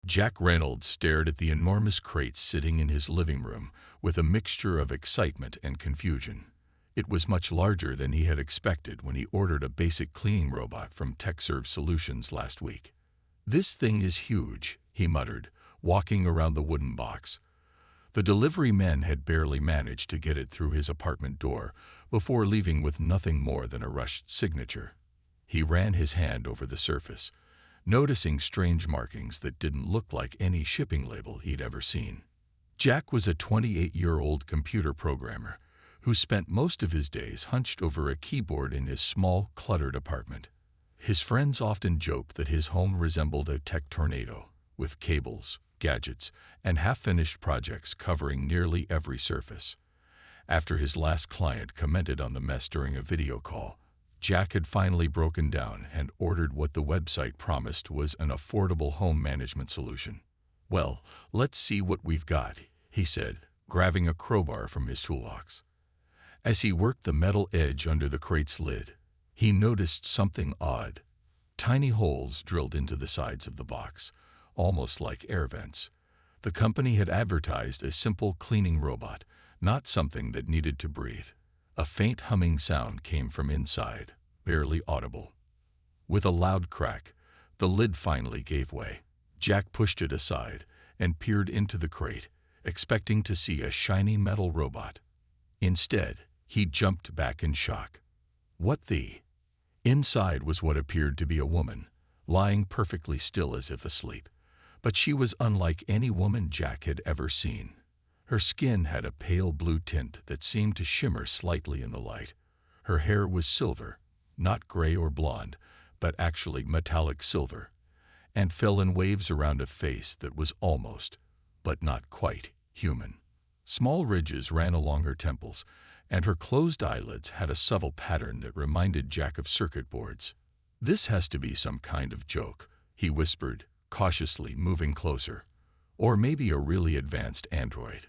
Jack Reynolds stared at the enormous crates sitting in his living room with a mixture of excitement and confusion. It was much larger than he had expected when he ordered a basic cleaning robot from TechServe Solutions last week. "This thing is huge," he muttered, walking around the wooden box. The delivery men had barely managed to get it through his apartment door before leaving with nothing more than a rushed signature. He ran his hand over the surface, noticing strange markings that didn't look like any shipping label he'd ever seen. Jack was a 28-year-old computer programmer who spent most of his days hunched over a keyboard in his small, cluttered apartment. His friends often joked that his home resembled a tech tornado, with cables, gadgets, and half-finished projects covering nearly every surface. After his last client commented on the mess during a video call, Jack had finally broken down and ordered what the website promised was an affordable home management solution. "Well, let's see what we've got," he said, grabbing a crowbar from his toolbox. As he worked the metal edge under the crate's lid, he noticed something odd. Tiny holes drilled into the sides of the box, almost like air vents. The company had advertised a simple cleaning robot, not something that needed to breathe. A faint humming sound came from inside, barely audible. With a loud crack, the lid finally gave way. Jack pushed it aside and peered into the crate, expecting to see a shiny metal robot. Instead, he jumped back in shock. What the? Inside was what appeared to be a woman, lying perfectly still as if asleep. But she was unlike any woman Jack had ever seen. Her skin had a pale blue tint that seemed to shimmer slightly in the light. Her hair was silver, not gray or blonde, but actually metallic silver, and fell in waves around a face that was almost, but not quite, human. Small ridges ran along her temples, and her closed eyelids had a subtle pattern that reminded Jack of circuit boards. "This has to be some kind of joke," he whispered, cautiously moving closer. "Or maybe a really advanced android."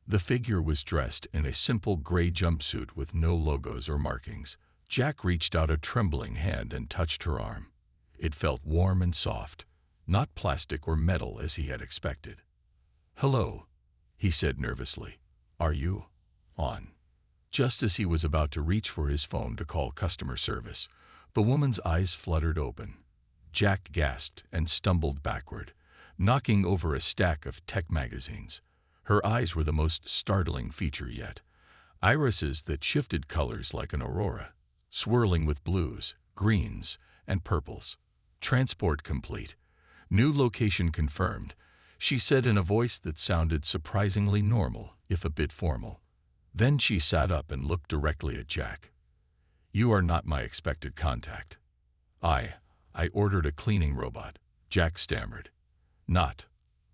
The figure was dressed in a simple gray jumpsuit with no logos or markings. Jack reached out a trembling hand and touched her arm. It felt warm and soft, not plastic or metal as he had expected. "Hello," he said nervously. "Are you on?" Just as he was about to reach for his phone to call customer service, the woman's eyes fluttered open. Jack gasped and stumbled backward, knocking over a stack of tech magazines. Her eyes were the most startling feature yet. Irises that shifted colors like an aurora, swirling with blues, greens, and purples. "Transport complete. New location confirmed," she said in a voice that sounded surprisingly normal, if a bit formal. Then she sat up and looked directly at Jack. "You are not my expected contact." I ordered a cleaning robot," Jack stammered. "Not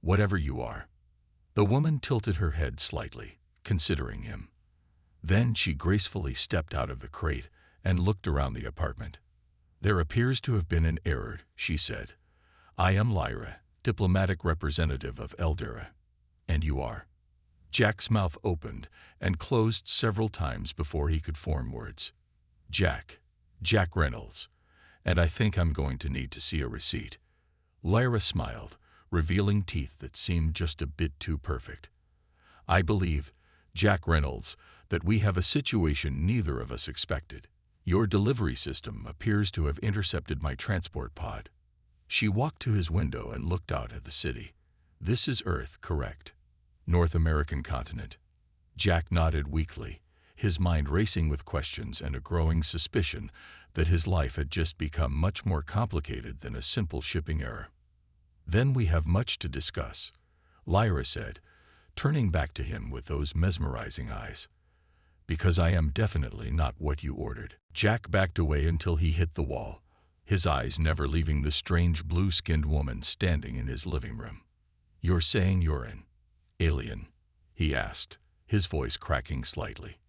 whatever you are." The woman tilted her head slightly, considering him. Then she gracefully stepped out of the crate and looked around the apartment. "There appears to have been an error," she said. "I am Lyra, diplomatic representative of Eldera. And you are?" Jack's mouth opened and closed several times before he could form words. Jack Reynolds. And I think I'm going to need to see a receipt." Lyra smiled, revealing teeth that seemed just a bit too perfect. "I believe, Jack Reynolds, that we have a situation neither of us expected. Your delivery system appears to have intercepted my transport pod." She walked to his window and looked out at the city. "This is Earth, correct? North American continent." Jack nodded weakly, his mind racing with questions and a growing suspicion that his life had just become much more complicated than a simple shipping error. "Then we have much to discuss," Lyra said, turning back to him with those mesmerizing eyes. "Because I am definitely not what you ordered." Jack backed away until he hit the wall, his eyes never leaving the strange blue-skinned woman standing in his living room. "You're saying you're an alien?" he asked, his voice cracking slightly.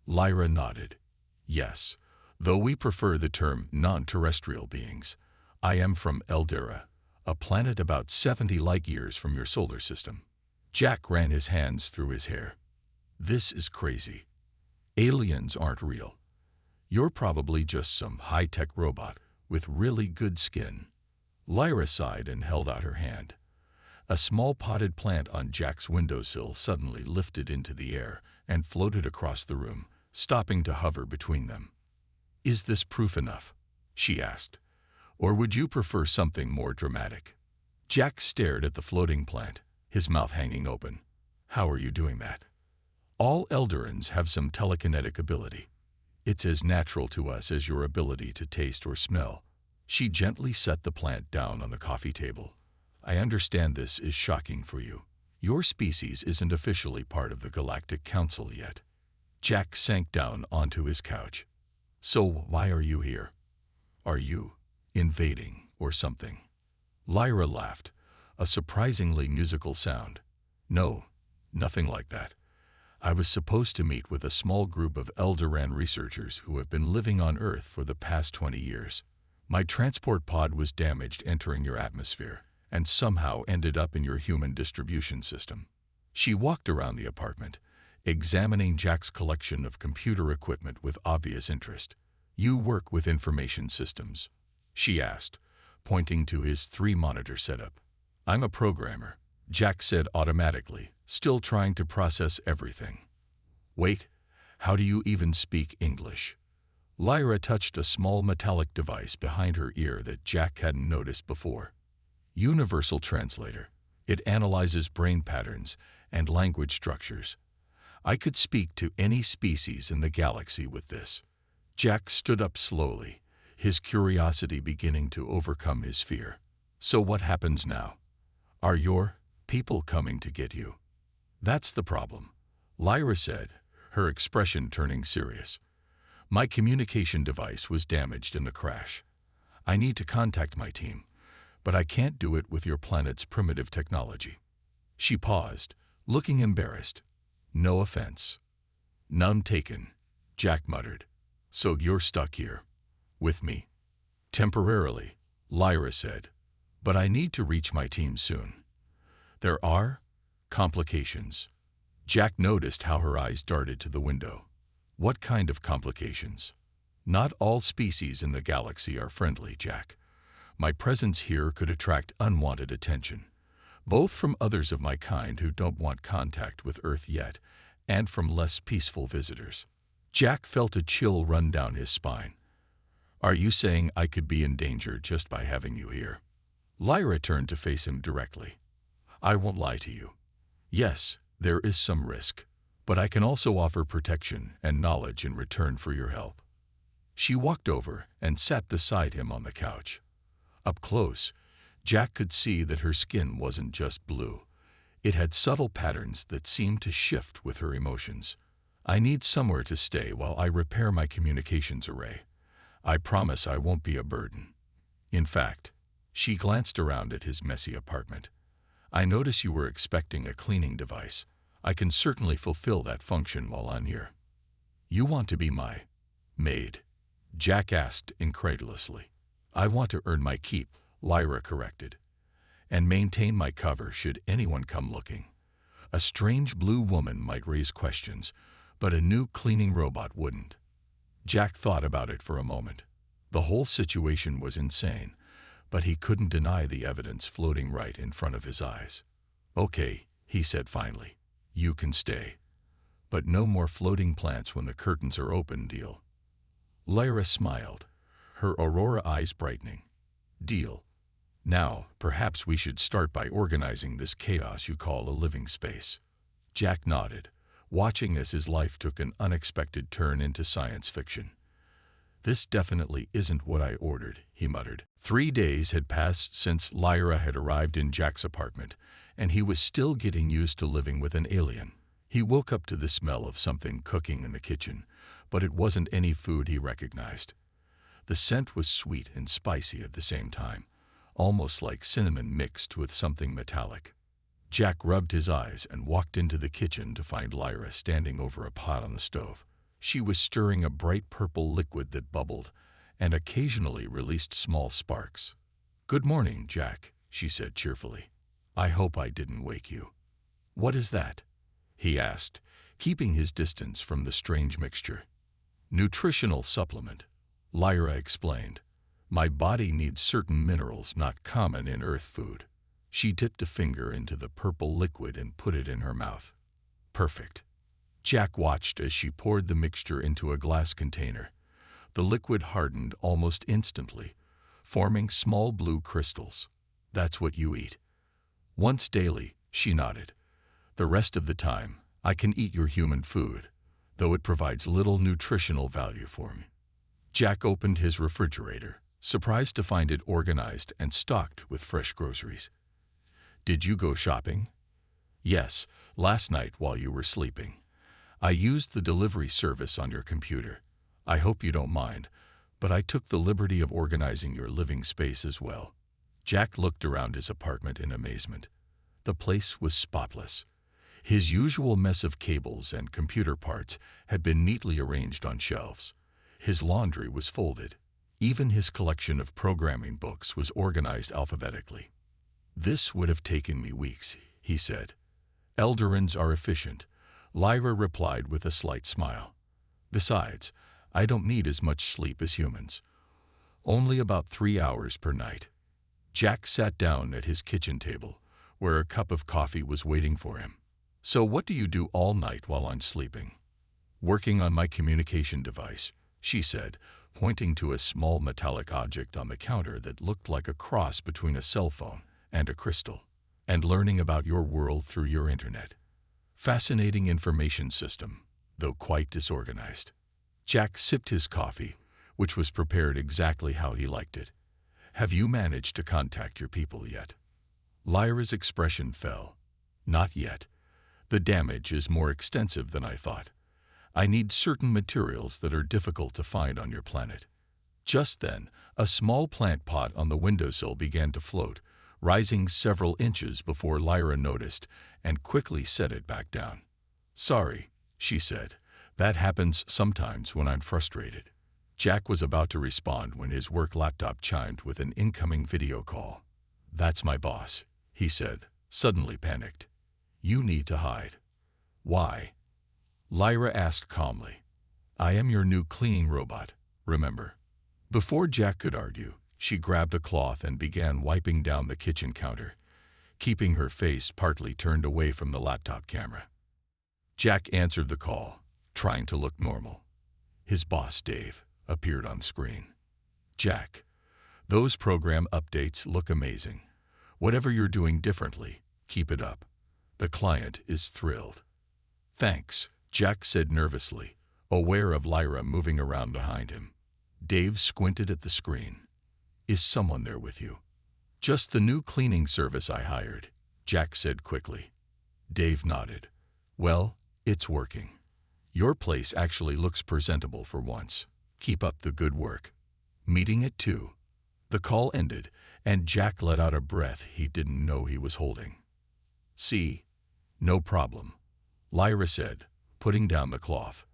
Lyra nodded. "Yes, though we prefer the term non-terrestrial beings. I am from Eldera, a planet about 70 light-years from your solar system." Jack ran his hands through his hair. "This is crazy. Aliens aren't real. You're probably just some high-tech robot with really good skin." Lyra sighed and held out her hand. A small potted plant on Jack's windowsill suddenly lifted into the air and floated across the room, stopping to hover between them. "Is this proof enough?" she asked. "Or would you prefer something more dramatic?" Jack stared at the floating plant, his mouth hanging open. "How are you doing that?" "All Eldorans have some telekinetic ability. It's as natural to us as your ability to taste or smell." She gently set the plant down on the coffee table. "I understand this is shocking for you. Your species isn't officially part of the Galactic Council yet." Jack sank down onto his couch. "So why are you here? Are you invading or something?" Lyra laughed, a surprisingly musical sound. "No, nothing like that. I was supposed to meet with a small group of Eldoran researchers who have been living on Earth for the past 20 years. My transport pod was damaged entering your atmosphere, and somehow ended up in your human distribution system." She walked around the apartment, examining Jack's collection of computer equipment with obvious interest. "You work with information systems?" she asked, pointing to his 3-monitor setup. "I'm a programmer," Jack said automatically, still trying to process everything. "Wait, how do you even speak English?" Lyra touched a small metallic device behind her ear that Jack hadn't noticed before. "Universal Translator. It analyzes brain patterns and language structures. I could speak to any species in the galaxy with this." Jack stood up slowly, his curiosity beginning to overcome his fear. "So what happens now? Are your people coming to get you?" "That's the problem," Lyra said, her expression turning serious. "My communication device was damaged in the crash. I need to contact my team, but I can't do it with your planet's primitive technology." She paused, looking embarrassed. "No offense." "None taken," Jack muttered. "So you're stuck here with me?" "Temporarily," Lyra said. "But I need to reach my team soon." "There are complications." Jack noticed how her eyes darted to the window. "What kind of complications?" "Not all species in the galaxy are friendly, Jack. My presence here could attract unwanted attention, both from others of my kind who don't want contact with Earth yet, and from less peaceful visitors." Jack felt a chill run down his spine. "Are you saying I could be in danger just by having you here?" Lyra turned to face him directly. "I won't lie to you. Yes, there is some risk, but I can also offer protection and knowledge in return for your help." She walked over and sat beside him on the couch. Up close, Jack could see that her skin wasn't just blue. It had subtle patterns that seemed to shift with her emotions. "I need somewhere to stay while I repair my communications array. I promise I won't be a burden. In fact," she glanced around at his messy apartment, "I notice you were expecting a cleaning device. I can certainly fulfill that function while I'm here." "You want to be my maid?" Jack asked incredulously. "I want to earn my keep," Lyra corrected, "and maintain my cover should anyone come looking. A strange blue woman might raise questions, but a new cleaning robot wouldn't." Jack thought about it for a moment. The whole situation was insane, but he couldn't deny the evidence floating right in front of his eyes. "Okay," he said finally, "you can stay. But no more floating plants when the curtains are open, deal?" Lyra smiled, her aurora eyes brightening. "Deal. Now, perhaps we should start by organizing this chaos you call a living space." Jack nodded, watching as his life took an unexpected turn into science fiction. "This definitely isn't what I ordered," he muttered. 3 days had passed since Lyra had arrived in Jack's apartment, and he was still getting used to living with an alien. He woke up to the smell of something cooking in the kitchen, but it wasn't any food he recognized. The scent was sweet and spicy at the same time, almost like cinnamon mixed with something metallic. Jack rubbed his eyes and walked into the kitchen to find Lyra standing over a pot on the stove. She was stirring a bright purple liquid that bubbled and occasionally released small sparks. "Good morning, Jack," she said cheerfully. "I hope I didn't wake you." "What is that?" he asked, keeping his distance from the strange mixture. "Nutritional supplement," Lyra explained. "My body needs certain minerals not common in Earth food." She dipped a finger into the purple liquid and put it in her mouth. Perfect. Jack watched as she poured the mixture into a glass container. The liquid hardened almost instantly, forming small blue crystals. That's what you eat. Once daily, she nodded. The rest of the time, I can eat your human food, though it provides little nutritional value for me. Jack opened his refrigerator, surprised to find it organized and stocked with fresh groceries. Did you go shopping? Yes, last night while you were sleeping. I used the delivery service on your computer. I hope you don't mind, but I took the liberty of organizing your living space as well. Jack looked around his apartment in amazement. The place was spotless. His usual mess of cables and computer parts had been neatly arranged on shelves. His laundry was folded. Even his collection of programming books was organized alphabetically. This would have taken me weeks, he said. Eldorans are efficient, Lyra replied with a slight smile. Besides, I don't need as much sleep as humans. Only about 3 hours per night. Jack sat down at his kitchen table, where a cup of coffee was waiting for him. So what do you do all night while I'm sleeping? Working on my communication device, she said, pointing to a small metallic object on the counter that looked like a cross between a cell phone and a crystal, and learning about your world through your internet. Fascinating information system, though quite disorganized. Jack sipped his coffee, which was prepared exactly how he liked it. Have you managed to contact your people yet? Lyra's expression fell. Not yet. The damage is more extensive than I thought. I need certain materials that are difficult to find on your planet. Just then, a small plant pot on the windowsill began to float, rising several inches before Lyra noticed and quickly set it back down. Sorry, she said. That happens sometimes when I'm frustrated. Jack was about to respond when his work laptop chimed with an incoming video call. That's my boss, he said, suddenly panicked. You need to hide. Why? Lyra asked calmly. I am your new cleaning robot, remember? Before Jack could argue, she grabbed a cloth and began wiping down the kitchen counter, keeping her face partly turned away from the laptop camera. Jack answered the call, trying to look normal. His boss, Dave, appeared on screen. Jack, those program updates look amazing. Whatever you're doing differently, keep it up. The client is thrilled. Thanks, Jack said nervously, aware of Lyra moving around behind him. Dave squinted at the screen. Is someone there with you? Just the new cleaning service I hired, Jack said quickly. Dave nodded. Well, it's working. Your place actually looks presentable for once. Keep up the good work. Meeting at 2. The call ended, and Jack let out a breath he didn't know he was holding. See? No problem, Lyra said, putting down the cloth,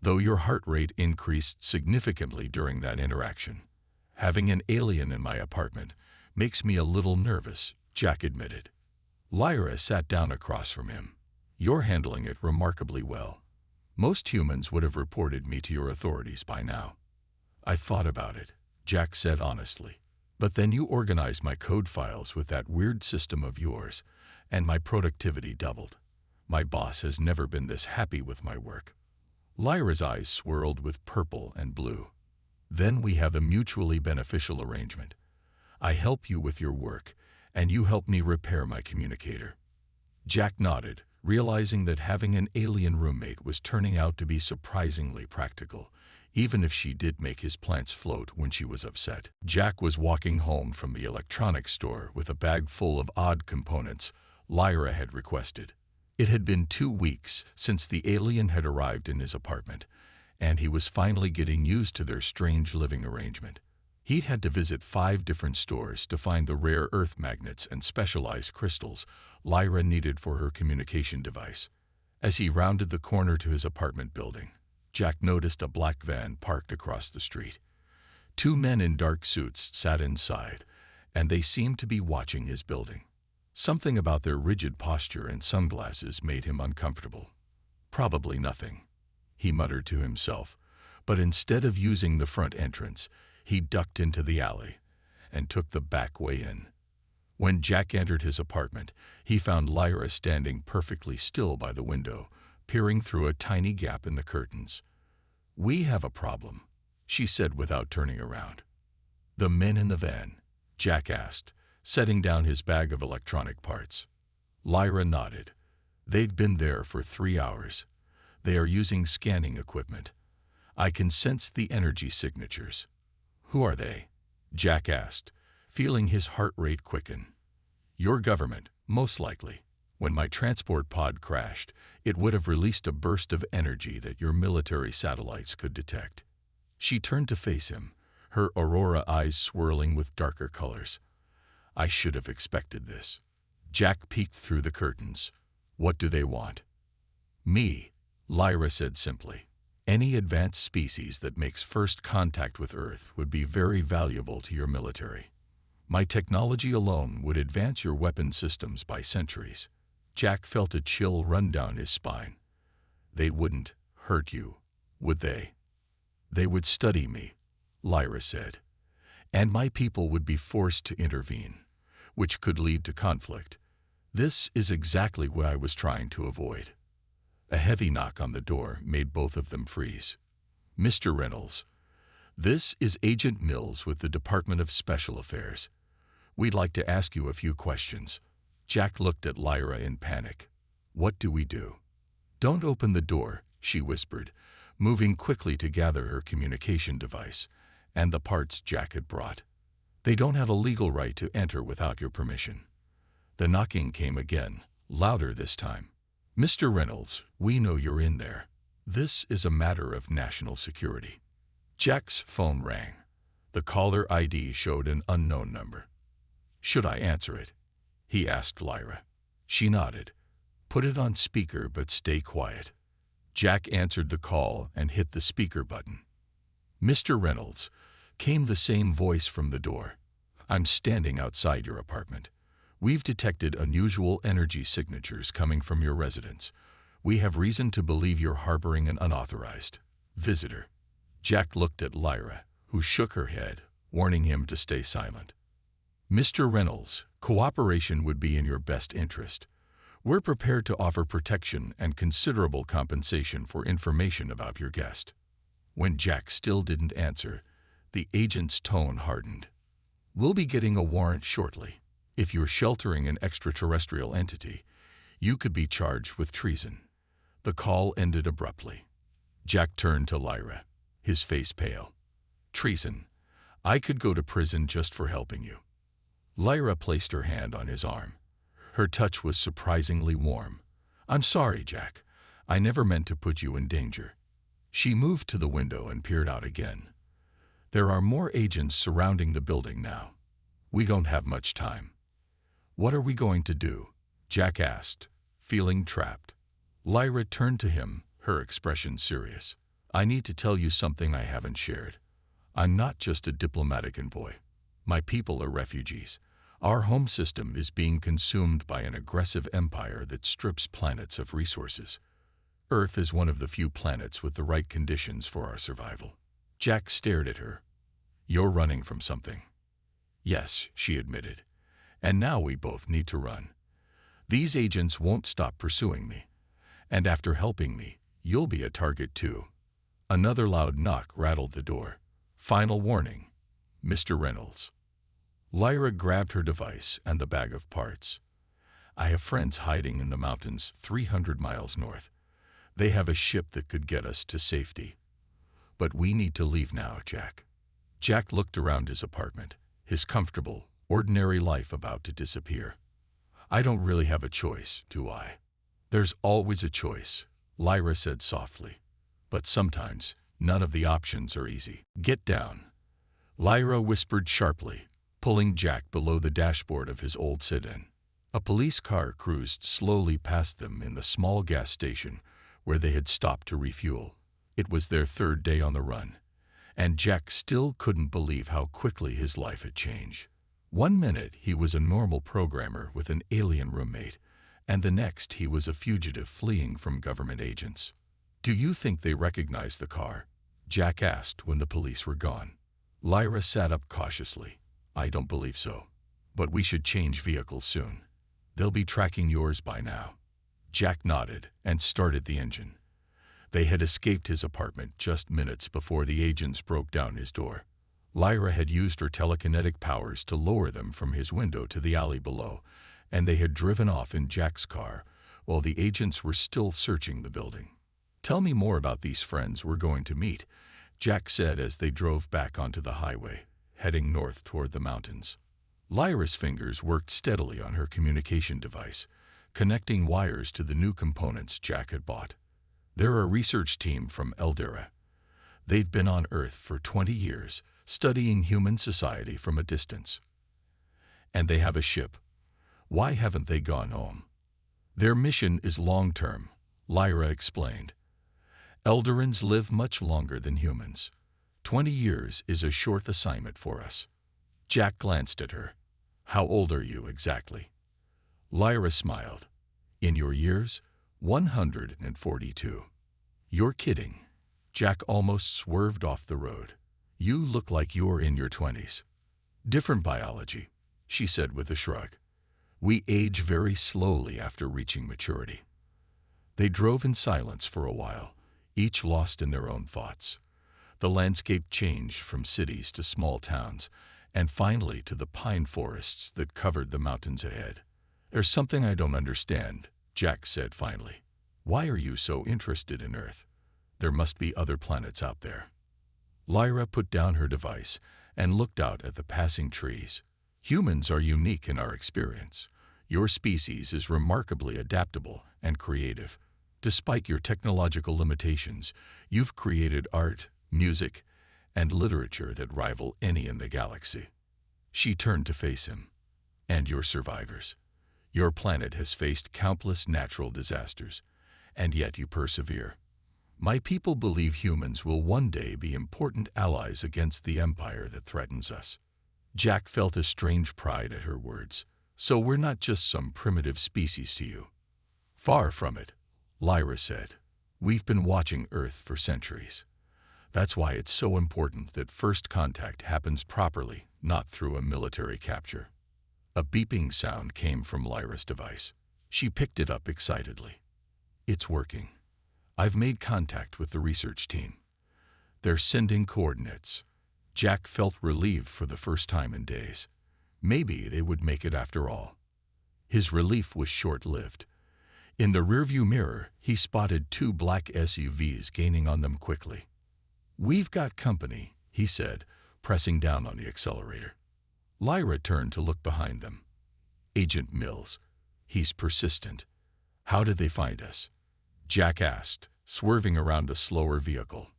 though your heart rate increased significantly during that interaction. Having an alien in my apartment makes me a little nervous, Jack admitted. Lyra sat down across from him. You're handling it remarkably well. Most humans would have reported me to your authorities by now. I thought about it, Jack said honestly. But then you organized my code files with that weird system of yours, and my productivity doubled. My boss has never been this happy with my work. Lyra's eyes swirled with purple and blue. Then we have a mutually beneficial arrangement. I help you with your work, and you help me repair my communicator. Jack nodded, realizing that having an alien roommate was turning out to be surprisingly practical, even if she did make his plants float when she was upset. Jack was walking home from the electronics store with a bag full of odd components Lyra had requested. It had been 2 weeks since the alien had arrived in his apartment, and he was finally getting used to their strange living arrangement. He'd had to visit 5 different stores to find the rare earth magnets and specialized crystals Lyra needed for her communication device. As he rounded the corner to his apartment building, Jack noticed a black van parked across the street. 2 men in dark suits sat inside, and they seemed to be watching his building. Something about their rigid posture and sunglasses made him uncomfortable. Probably nothing, he muttered to himself, but instead of using the front entrance, he ducked into the alley and took the back way in. When Jack entered his apartment, he found Lyra standing perfectly still by the window, peering through a tiny gap in the curtains. "We have a problem," she said without turning around. "The men in the van?" Jack asked, setting down his bag of electronic parts. Lyra nodded. "They've been there for 3 hours. They are using scanning equipment. I can sense the energy signatures." "Who are they?" Jack asked, feeling his heart rate quicken. "Your government, most likely. When my transport pod crashed, it would have released a burst of energy that your military satellites could detect." She turned to face him, her aurora eyes swirling with darker colors. "I should have expected this." Jack peeked through the curtains. "What do they want?" "Me," Lyra said simply. "Any advanced species that makes first contact with Earth would be very valuable to your military. My technology alone would advance your weapon systems by centuries." Jack felt a chill run down his spine. "They wouldn't hurt you, would they?" "They would study me," Lyra said. "And my people would be forced to intervene, which could lead to conflict. This is exactly what I was trying to avoid." A heavy knock on the door made both of them freeze. "Mr. Reynolds, this is Agent Mills with the Department of Special Affairs. We'd like to ask you a few questions." Jack looked at Lyra in panic. "What do we do?" "Don't open the door," she whispered, moving quickly to gather her communication device and the parts Jack had brought. "They don't have a legal right to enter without your permission." The knocking came again, louder this time. "Mr. Reynolds, we know you're in there. This is a matter of national security." Jack's phone rang. The caller ID showed an unknown number. "Should I answer it?" he asked Lyra. She nodded. "Put it on speaker, but stay quiet." Jack answered the call and hit the speaker button. "Mr. Reynolds," came the same voice from the door. "I'm standing outside your apartment. We've detected unusual energy signatures coming from your residence. We have reason to believe you're harboring an unauthorized visitor." Jack looked at Lyra, who shook her head, warning him to stay silent. "Mr. Reynolds, cooperation would be in your best interest. We're prepared to offer protection and considerable compensation for information about your guest." When Jack still didn't answer, the agent's tone hardened. "We'll be getting a warrant shortly. If you're sheltering an extraterrestrial entity, you could be charged with treason." The call ended abruptly. Jack turned to Lyra, his face pale. "Treason. I could go to prison just for helping you." Lyra placed her hand on his arm. Her touch was surprisingly warm. "I'm sorry, Jack. I never meant to put you in danger." She moved to the window and peered out again. "There are more agents surrounding the building now. We don't have much time." "What are we going to do?" Jack asked, feeling trapped. Lyra turned to him, her expression serious. "I need to tell you something I haven't shared. I'm not just a diplomatic envoy. My people are refugees. Our home system is being consumed by an aggressive empire that strips planets of resources. Earth is one of the few planets with the right conditions for our survival." Jack stared at her. "You're running from something." "Yes," she admitted. "And now we both need to run. These agents won't stop pursuing me. And after helping me, you'll be a target too." Another loud knock rattled the door. "Final warning, Mr. Reynolds." Lyra grabbed her device and the bag of parts. "I have friends hiding in the mountains 300 miles north. They have a ship that could get us to safety. But we need to leave now, Jack." Jack looked around his apartment, his comfortable, ordinary life about to disappear. "I don't really have a choice, do I?" "There's always a choice," Lyra said softly. "But sometimes, none of the options are easy." "Get down," Lyra whispered sharply, pulling Jack below the dashboard of his old sedan. A police car cruised slowly past them in the small gas station where they had stopped to refuel. It was their third day on the run, and Jack still couldn't believe how quickly his life had changed. One minute he was a normal programmer with an alien roommate, and the next he was a fugitive fleeing from government agents. "Do you think they recognized the car?" Jack asked when the police were gone. Lyra sat up cautiously. "I don't believe so. But we should change vehicles soon. They'll be tracking yours by now. Jack nodded and started the engine. They had escaped his apartment just minutes before the agents broke down his door. Lyra had used her telekinetic powers to lower them from his window to the alley below, and they had driven off in Jack's car while the agents were still searching the building. "Tell me more about these friends we're going to meet," Jack said as they drove back onto the highway, heading north toward the mountains. Lyra's fingers worked steadily on her communication device, connecting wires to the new components Jack had bought. "They're a research team from Eldera. They've been on Earth for 20 years, studying human society from a distance. And they have a ship. Why haven't they gone home?" "Their mission is long-term," Lyra explained. "Elderans live much longer than humans. 20 years is a short assignment for us." Jack glanced at her. "How old are you exactly?" Lyra smiled. "In your years, 142. "You're kidding." Jack almost swerved off the road. "You look like you're in your 20s. "Different biology," she said with a shrug. "We age very slowly after reaching maturity." They drove in silence for a while, each lost in their own thoughts. The landscape changed from cities to small towns, and finally to the pine forests that covered the mountains ahead. "There's something I don't understand," Jack said finally. "Why are you so interested in Earth? There must be other planets out there." Lyra put down her device and looked out at the passing trees. "Humans are unique in our experience. Your species is remarkably adaptable and creative. Despite your technological limitations, you've created art, music, and literature that rival any in the galaxy." She turned to face him. "And you're survivors. Your planet has faced countless natural disasters, and yet you persevere. My people believe humans will one day be important allies against the empire that threatens us." Jack felt a strange pride at her words. "So we're not just some primitive species to you." "Far from it," Lyra said. "We've been watching Earth for centuries. That's why it's so important that first contact happens properly, not through a military capture." A beeping sound came from Lyra's device. She picked it up excitedly. "It's working. I've made contact with the research team. They're sending coordinates." Jack felt relieved for the first time in days. Maybe they would make it after all. His relief was short-lived. In the rearview mirror, he spotted two black SUVs gaining on them quickly. "We've got company," he said, pressing down on the accelerator. Lyra turned to look behind them. "Agent Mills. He's persistent. How did they find us?" Jack asked, swerving around a slower vehicle.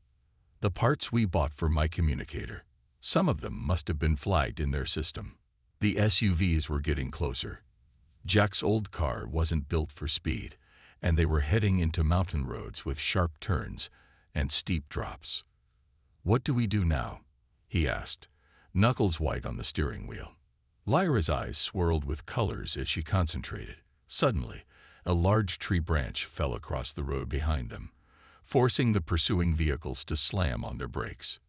"The parts we bought for my communicator. Some of them must have been flagged in their system." The SUVs were getting closer. Jack's old car wasn't built for speed, and they were heading into mountain roads with sharp turns and steep drops. "What do we do now?" he asked, knuckles white on the steering wheel. Lyra's eyes swirled with colors as she concentrated. Suddenly, a large tree branch fell across the road behind them, forcing the pursuing vehicles to slam on their brakes.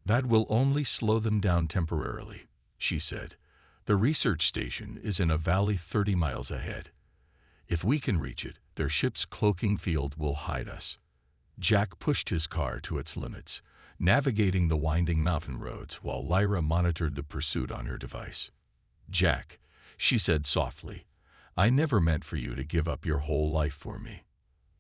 "That will only slow them down temporarily," she said. "The research station is in a valley 30 miles ahead. If we can reach it, their ship's cloaking field will hide us." Jack pushed his car to its limits, navigating the winding mountain roads while Lyra monitored the pursuit on her device. "Jack," she said softly, "I never meant for you to give up your whole life for me."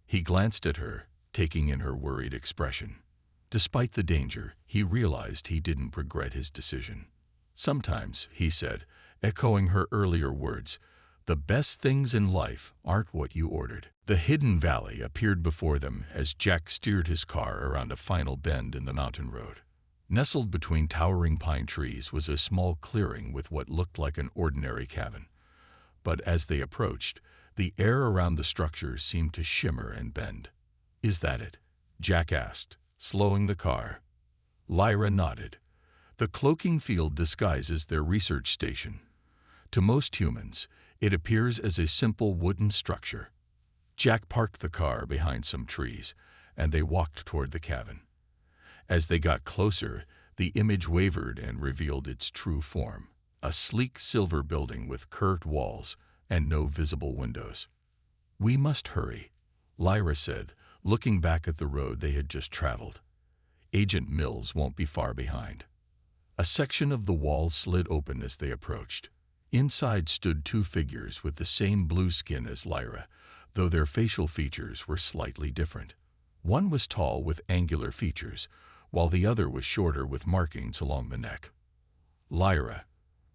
He glanced at her, taking in her worried expression. Despite the danger, he realized he didn't regret his decision. "Sometimes," he said, echoing her earlier words, "the best things in life aren't what you ordered." The hidden valley appeared before them as Jack steered his car around a final bend in the mountain road. Nestled between towering pine trees was a small clearing with what looked like an ordinary cabin. But as they approached, the air around the structure seemed to shimmer and bend. "Is that it?" Jack asked, slowing the car. Lyra nodded. "The cloaking field disguises their research station. To most humans, it appears as a simple wooden structure." Jack parked the car behind some trees, and they walked toward the cabin. As they got closer, the image wavered and revealed its true form. a sleek silver building with curved walls and no visible windows. "We must hurry," Lyra said, looking back at the road they had just traveled. "Agent Mills won't be far behind." A section of the wall slid open as they approached. Inside stood two figures with the same blue skin as Lyra, though their facial features were slightly different. One was tall with angular features, while the other was shorter with markings along the neck. "Lyra,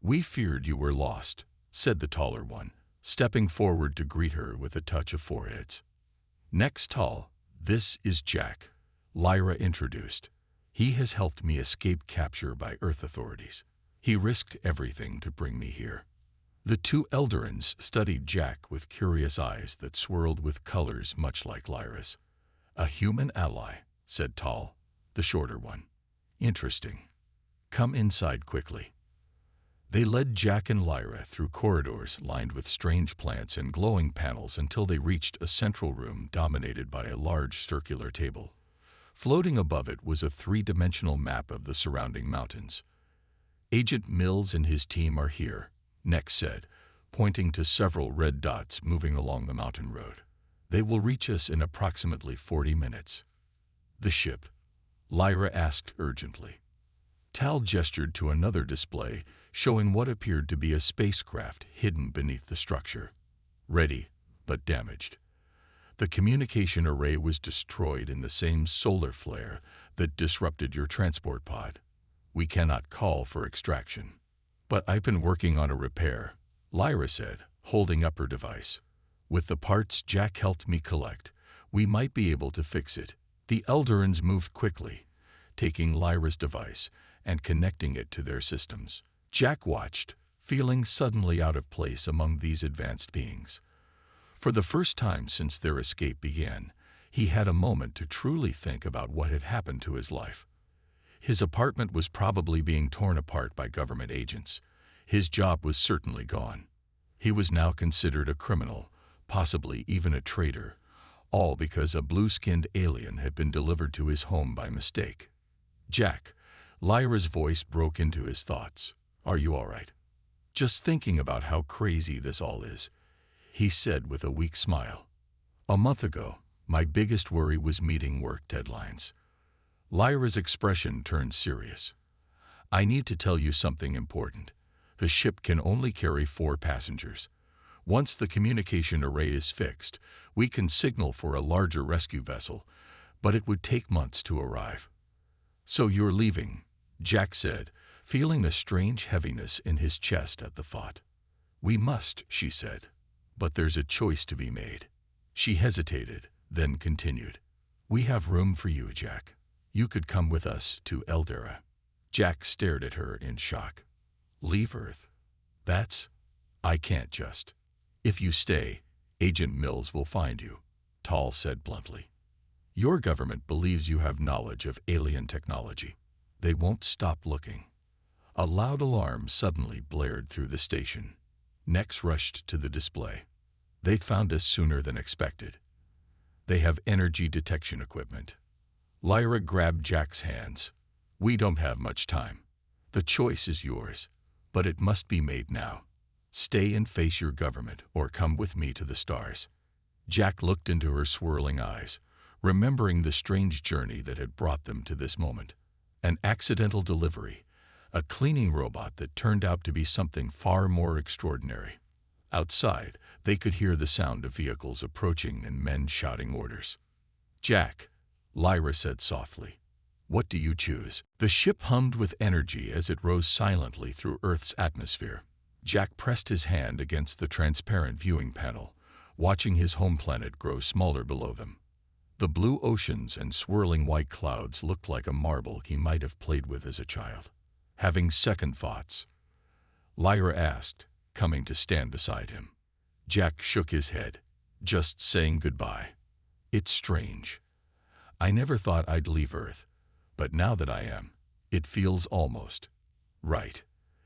we feared you were lost," said the taller one, stepping forward to greet her with a touch of foreheads. "Next tall, this is Jack," Lyra introduced. "He has helped me escape capture by Earth authorities. He risked everything to bring me here." The two Eldorans studied Jack with curious eyes that swirled with colors much like Lyra's. "A human ally," said Tal, the shorter one. "Interesting. Come inside quickly." They led Jack and Lyra through corridors lined with strange plants and glowing panels until they reached a central room dominated by a large circular table. Floating above it was a three-dimensional map of the surrounding mountains. "Agent Mills and his team are here," Nex said, pointing to several red dots moving along the mountain road. "They will reach us in approximately 40 minutes. "The ship?" Lyra asked urgently. Tal gestured to another display, showing what appeared to be a spacecraft hidden beneath the structure. "Ready, but damaged. The communication array was destroyed in the same solar flare that disrupted your transport pod. We cannot call for extraction." "But I've been working on a repair," Lyra said, holding up her device. "With the parts Jack helped me collect, we might be able to fix it." The Eldorans moved quickly, taking Lyra's device and connecting it to their systems. Jack watched, feeling suddenly out of place among these advanced beings. For the first time since their escape began, he had a moment to truly think about what had happened to his life. His apartment was probably being torn apart by government agents. His job was certainly gone. He was now considered a criminal, possibly even a traitor, all because a blue-skinned alien had been delivered to his home by mistake. "Jack," Lyra's voice broke into his thoughts. "Are you all right?" "Just thinking about how crazy this all is," he said with a weak smile. "A month ago, my biggest worry was meeting work deadlines." Lyra's expression turned serious. "I need to tell you something important. The ship can only carry 4 passengers. Once the communication array is fixed, we can signal for a larger rescue vessel, but it would take months to arrive." "So you're leaving," Jack said, feeling a strange heaviness in his chest at the thought. "We must," she said, "but there's a choice to be made." She hesitated, then continued. "We have room for you, Jack. You could come with us to Eldera." Jack stared at her in shock. "Leave Earth? I can't just." "If you stay, Agent Mills will find you," Tal said bluntly. "Your government believes you have knowledge of alien technology. They won't stop looking." A loud alarm suddenly blared through the station. Nex rushed to the display. "They found us sooner than expected. They have energy detection equipment." Lyra grabbed Jack's hands. "We don't have much time. The choice is yours, but it must be made now. Stay and face your government, or come with me to the stars." Jack looked into her swirling eyes, remembering the strange journey that had brought them to this moment. An accidental delivery, a cleaning robot that turned out to be something far more extraordinary. Outside, they could hear the sound of vehicles approaching and men shouting orders. "Jack," Lyra said softly, "what do you choose?" The ship hummed with energy as it rose silently through Earth's atmosphere. Jack pressed his hand against the transparent viewing panel, watching his home planet grow smaller below them. The blue oceans and swirling white clouds looked like a marble he might have played with as a child. "Having second thoughts?" Lyra asked, coming to stand beside him. Jack shook his head. "Just saying goodbye. It's strange. I never thought I'd leave Earth, but now that I am, it feels almost right."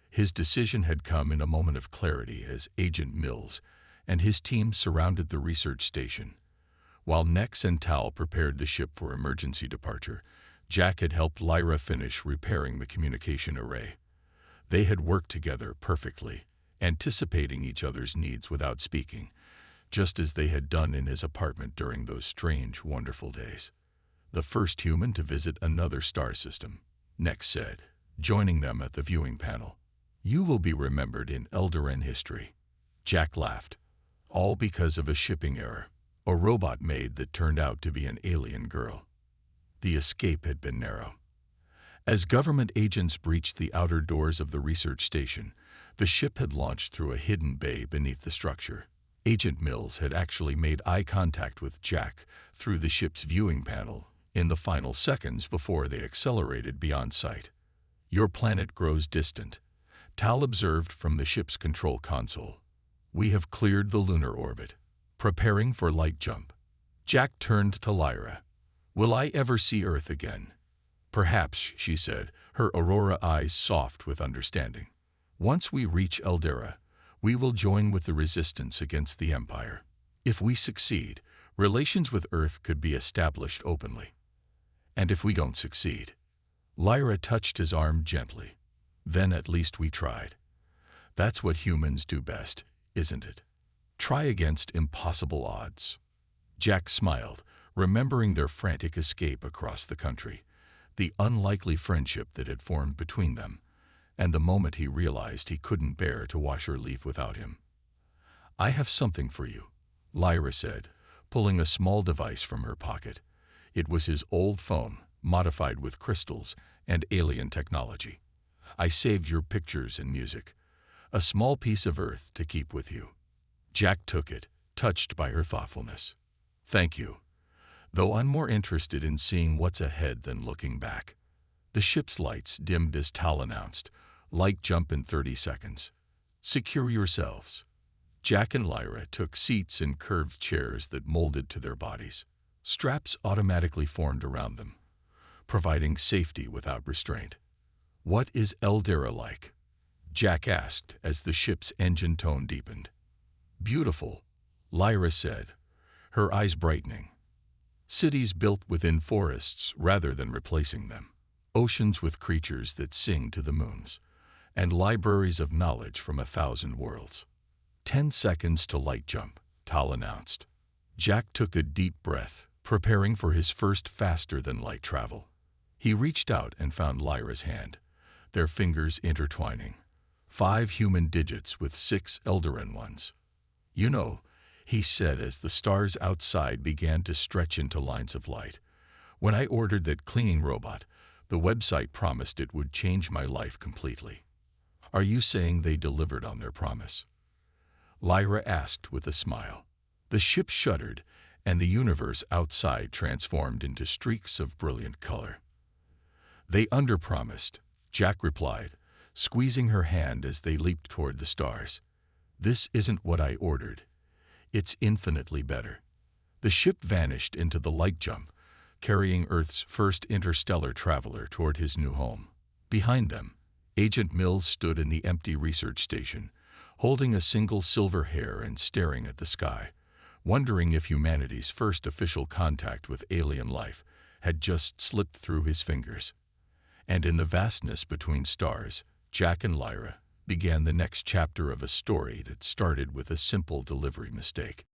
His decision had come in a moment of clarity as Agent Mills and his team surrounded the research station. While Nex and Tal prepared the ship for emergency departure, Jack had helped Lyra finish repairing the communication array. They had worked together perfectly, anticipating each other's needs without speaking, just as they had done in his apartment during those strange, wonderful days. The first human to visit another star system, Nex said, joining them at the viewing panel. You will be remembered in Eldoran history. Jack laughed. All because of a shipping error. A robot maid that turned out to be an alien girl. The escape had been narrow. As government agents breached the outer doors of the research station, the ship had launched through a hidden bay beneath the structure. Agent Mills had actually made eye contact with Jack through the ship's viewing panel in the final seconds before they accelerated beyond sight. Your planet grows distant, Tal observed from the ship's control console. We have cleared the lunar orbit, preparing for light jump. Jack turned to Lyra. Will I ever see Earth again? Perhaps, she said, her aurora eyes soft with understanding. Once we reach Eldera, we will join with the resistance against the Empire. If we succeed, relations with Earth could be established openly. And if we don't succeed? Lyra touched his arm gently. Then at least we tried. That's what humans do best, isn't it? Try against impossible odds. Jack smiled, remembering their frantic escape across the country, the unlikely friendship that had formed between them, and the moment he realized he couldn't bear to watch her leave without him. I have something for you, Lyra said, pulling a small device from her pocket. It was his old phone, modified with crystals and alien technology. I saved your pictures and music. A small piece of Earth to keep with you. Jack took it, touched by her thoughtfulness. Thank you. Though I'm more interested in seeing what's ahead than looking back. The ship's lights dimmed as Tal announced. Light jump in 30 seconds. Secure yourselves. Jack and Lyra took seats in curved chairs that molded to their bodies. Straps automatically formed around them, providing safety without restraint. What is Eldera like? Jack asked as the ship's engine tone deepened. Beautiful, Lyra said, her eyes brightening. Cities built within forests rather than replacing them. Oceans with creatures that sing to the moons. And libraries of knowledge from 1,000 worlds. 10 seconds to light jump, Tal announced. Jack took a deep breath, preparing for his first faster-than-light travel. He reached out and found Lyra's hand, their fingers intertwining. 5 human digits with 6 Eldoran ones. You know, he said as the stars outside began to stretch into lines of light. When I ordered that cleaning robot, the website promised it would change my life completely. Are you saying they delivered on their promise? Lyra asked with a smile. The ship shuddered, and the universe outside transformed into streaks of brilliant color. They underpromised, Jack replied, squeezing her hand as they leaped toward the stars. This isn't what I ordered. It's infinitely better. The ship vanished into the light jump, carrying Earth's first interstellar traveler toward his new home. Behind them, Agent Mills stood in the empty research station, holding a single silver hair and staring at the sky, wondering if humanity's first official contact with alien life had just slipped through his fingers. And in the vastness between stars, Jack and Lyra began the next chapter of a story that started with a simple delivery mistake.